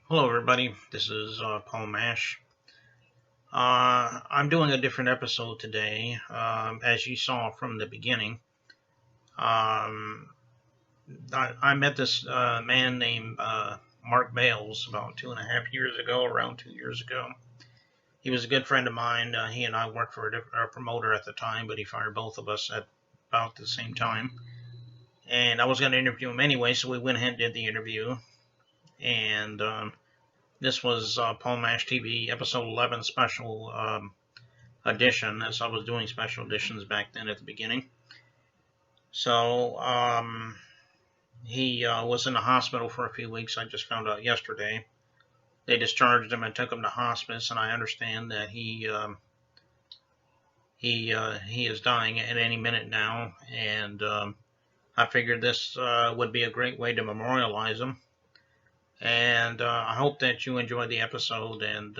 Hello, everybody. This is Paul Mash. I'm doing a different episode today. As you saw from the beginning, um, I met this man named Mark Bales about 2.5 years ago, around 2 years ago. He was a good friend of mine. He and I worked for a promoter at the time, but he fired both of us at about the same time. And I was going to interview him anyway, so we went ahead and did the interview. And this was Paul Mash TV episode 11 special edition, as I was doing special editions back then at the beginning. So he was in the hospital for a few weeks. I just found out yesterday. They discharged him and took him to hospice, and I understand that he is dying at any minute now. And I figured this would be a great way to memorialize him. And I hope that you enjoyed the episode. And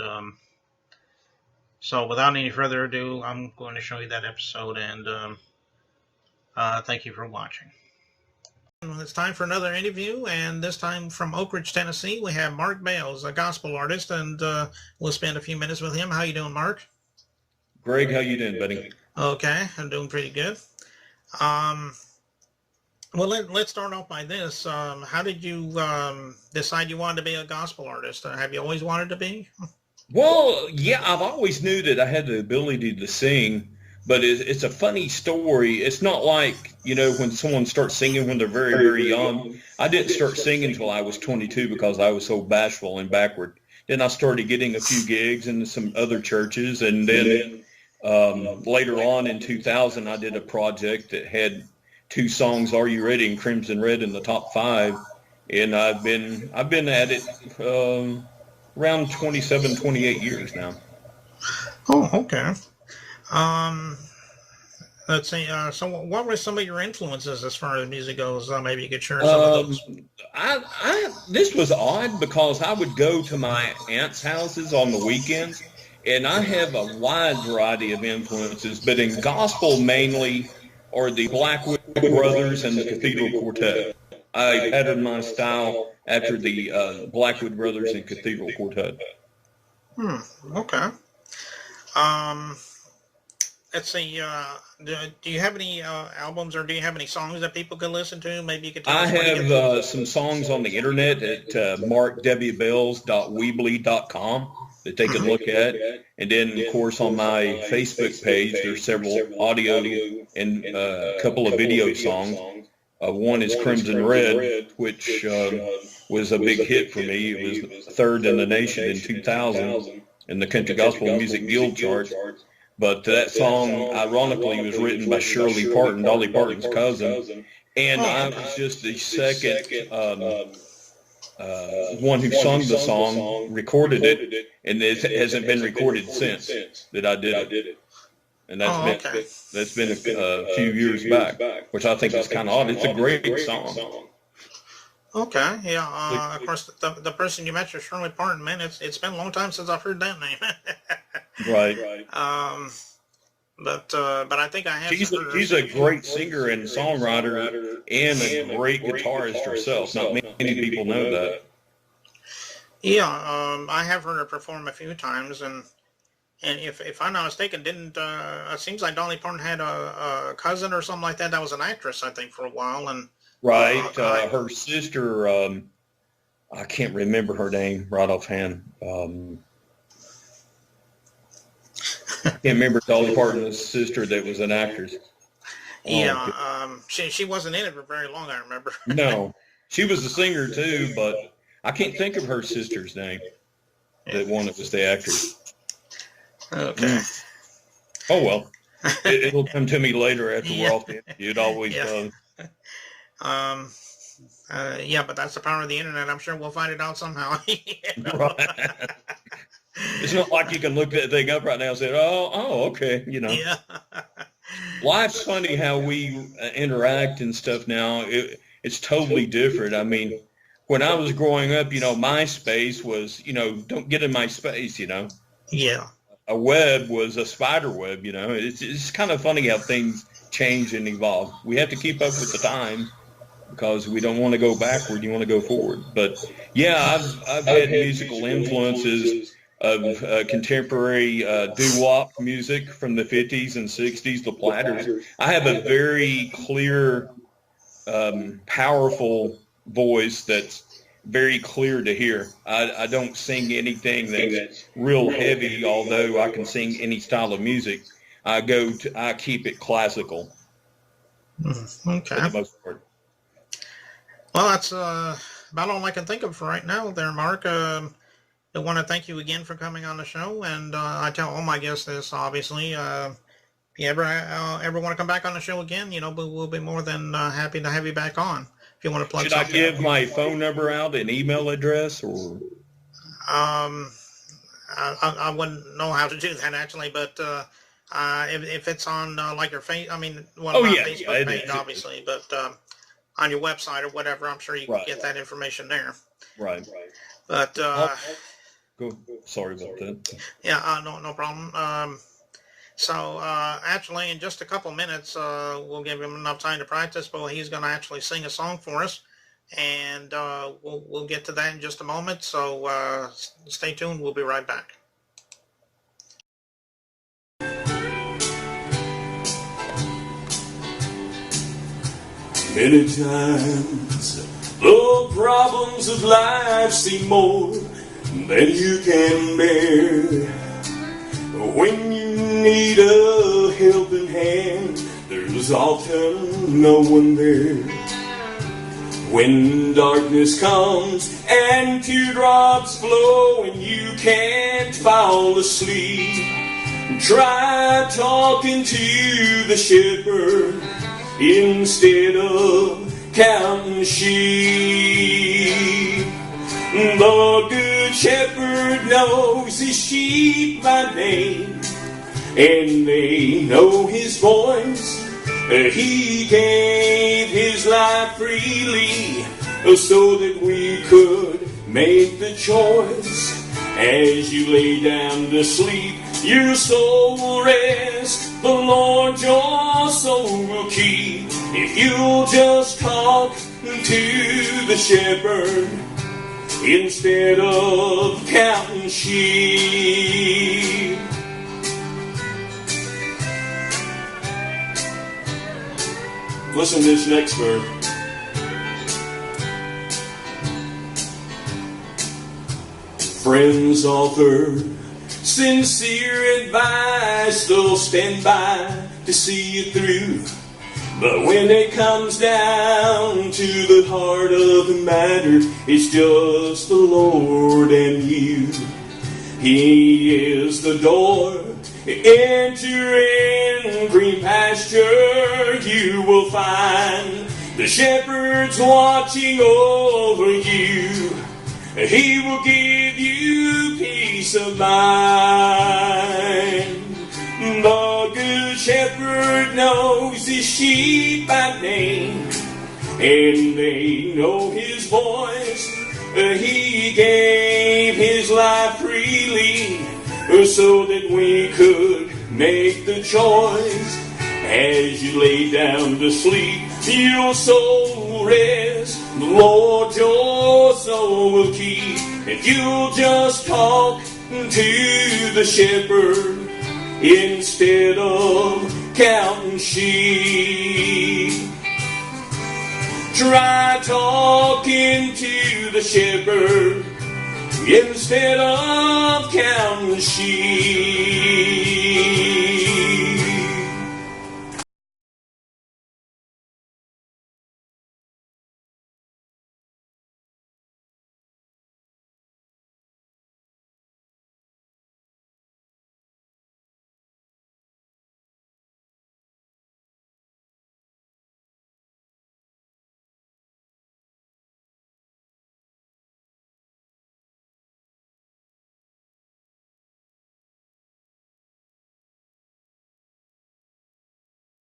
so, without any further ado, I'm going to show you that episode. And thank you for watching. It's time for another interview, and this time from Oak Ridge, Tennessee, we have Mark Bales, a gospel artist, and we'll spend a few minutes with him. How you doing, Mark? Greg, how you doing, buddy? Okay, I'm doing pretty good. Well, let's start off by this. How did you decide you wanted to be a gospel artist? Have you always wanted to be? Well, yeah, I've always knew that I had the ability to sing, but it's a funny story. It's not like, when someone starts singing when they're very, very young. I didn't start singing until I was 22 because I was so bashful and backward. Then I started getting a few gigs in some other churches, and then later on in 2000, I did a project that had two songs, "Are You Ready" and "Crimson Red" in the top 5, and I've been at it around 27, 28 years now. Oh, okay. Um, let's see. So, what were some of your influences as far as music goes? Maybe you could share some of those. This was odd because I would go to my aunt's houses on the weekends, and I have a wide variety of influences, but in gospel mainly are the Blackwood Brothers and the Cathedral Quartet. I patterned my style after the Blackwood Brothers and Cathedral Quartet. Okay. Um, let's see. Do you have any albums, or do you have any songs that people can listen to? Maybe you could tell I us where to get them. have some songs on the internet at markwbales.weebly.com that they can look at. And then, of course, on my Facebook page, there's several audio and a couple of video songs. One is "Crimson Red," which was a big hit for me. It was third in the nation in 2000 in the Country Gospel Music Guild charts. But that song, ironically, was written by Shirley Parton, Dolly Parton's cousin. And I was just the second one who sung the song, recorded it, and it hasn't been recorded since that I did it. And that's been a few years back, which I think is kind of odd. It's a great song. Okay, yeah. Of course, the person you mentioned, Shirley Parton, man, it's been a long time since I've heard that name. Right. But I think I have. She's a great singer and songwriter and a great guitarist herself. Not many people know that. Yeah, I have heard her perform a few times, and if I'm not mistaken, didn't it seems like Dolly Parton had a cousin or something like that that was an actress, I think, for a while, and right, her sister, I can't remember her name right offhand. I can't remember Dolly Parton's sister that was an actress. Yeah, she wasn't in it for very long, I remember. No, she was a singer too, but I can't think of her sister's name. The one that was the actress. Okay. Oh well, it'll come to me later after we're off the interview. It always does. Yeah, but that's the power of the internet. I'm sure we'll find it out somehow. Right. It's not like you can look that thing up right now and say, oh, okay, Yeah. Life's funny how we interact and stuff now. It's totally different. I mean, when I was growing up, MySpace was, don't get in my space, Yeah. A web was a spider web, It's kind of funny how things change and evolve. We have to keep up with the time, because we don't want to go backward. You want to go forward. But yeah, I've had musical influences of contemporary doo-wop music from the 50s and 60s, the Platters. I have a very clear, powerful voice that's very clear to hear. I don't sing anything that's real heavy, although I can sing any style of music. I keep it classical Okay. for the most part. Well, that's about all I can think of for right now there, Mark. I want to thank you again for coming on the show, and I tell all my guests this, obviously. If you ever want to come back on the show again, we'll be more than happy to have you back on. If you want to plug Should I something. give my phone number out and email address, or? I wouldn't know how to do that, actually, but if it's on like your face, Facebook page, obviously, but on your website or whatever, I'm sure you can get that information there. Right. But go. Sorry about that. Yeah, no problem. So actually, in just a couple minutes, we'll give him enough time to practice, but he's going to actually sing a song for us, and we'll get to that in just a moment. So stay tuned. We'll be right back. Many times the problems of life seem more than you can bear. When you need a helping hand, there's often no one there. When darkness comes and teardrops flow and you can't fall asleep, try talking to the shepherd instead of counting sheep. The good shepherd knows his sheep by name, and they know his voice. He gave his life freely so that we could make the choice. As you lay down to sleep, your soul will rest. The Lord your soul will keep if you'll just talk to the shepherd instead of counting sheep. Listen to this next verse. Friends offer sincere advice, they'll stand by to see you through. But when it comes down to the heart of the matter, it's just the Lord and you. He is the door. Enter in green pasture you will find. The shepherd's watching over you. He will give you peace of mind. The good shepherd knows his sheep by name, and they know his voice. He gave his life freely so that we could make the choice. As you lay down to sleep, your soul will rest. The Lord your soul will keep if you'll just talk to the shepherd instead of counting sheep. Try talking to the shepherd instead of counting sheep.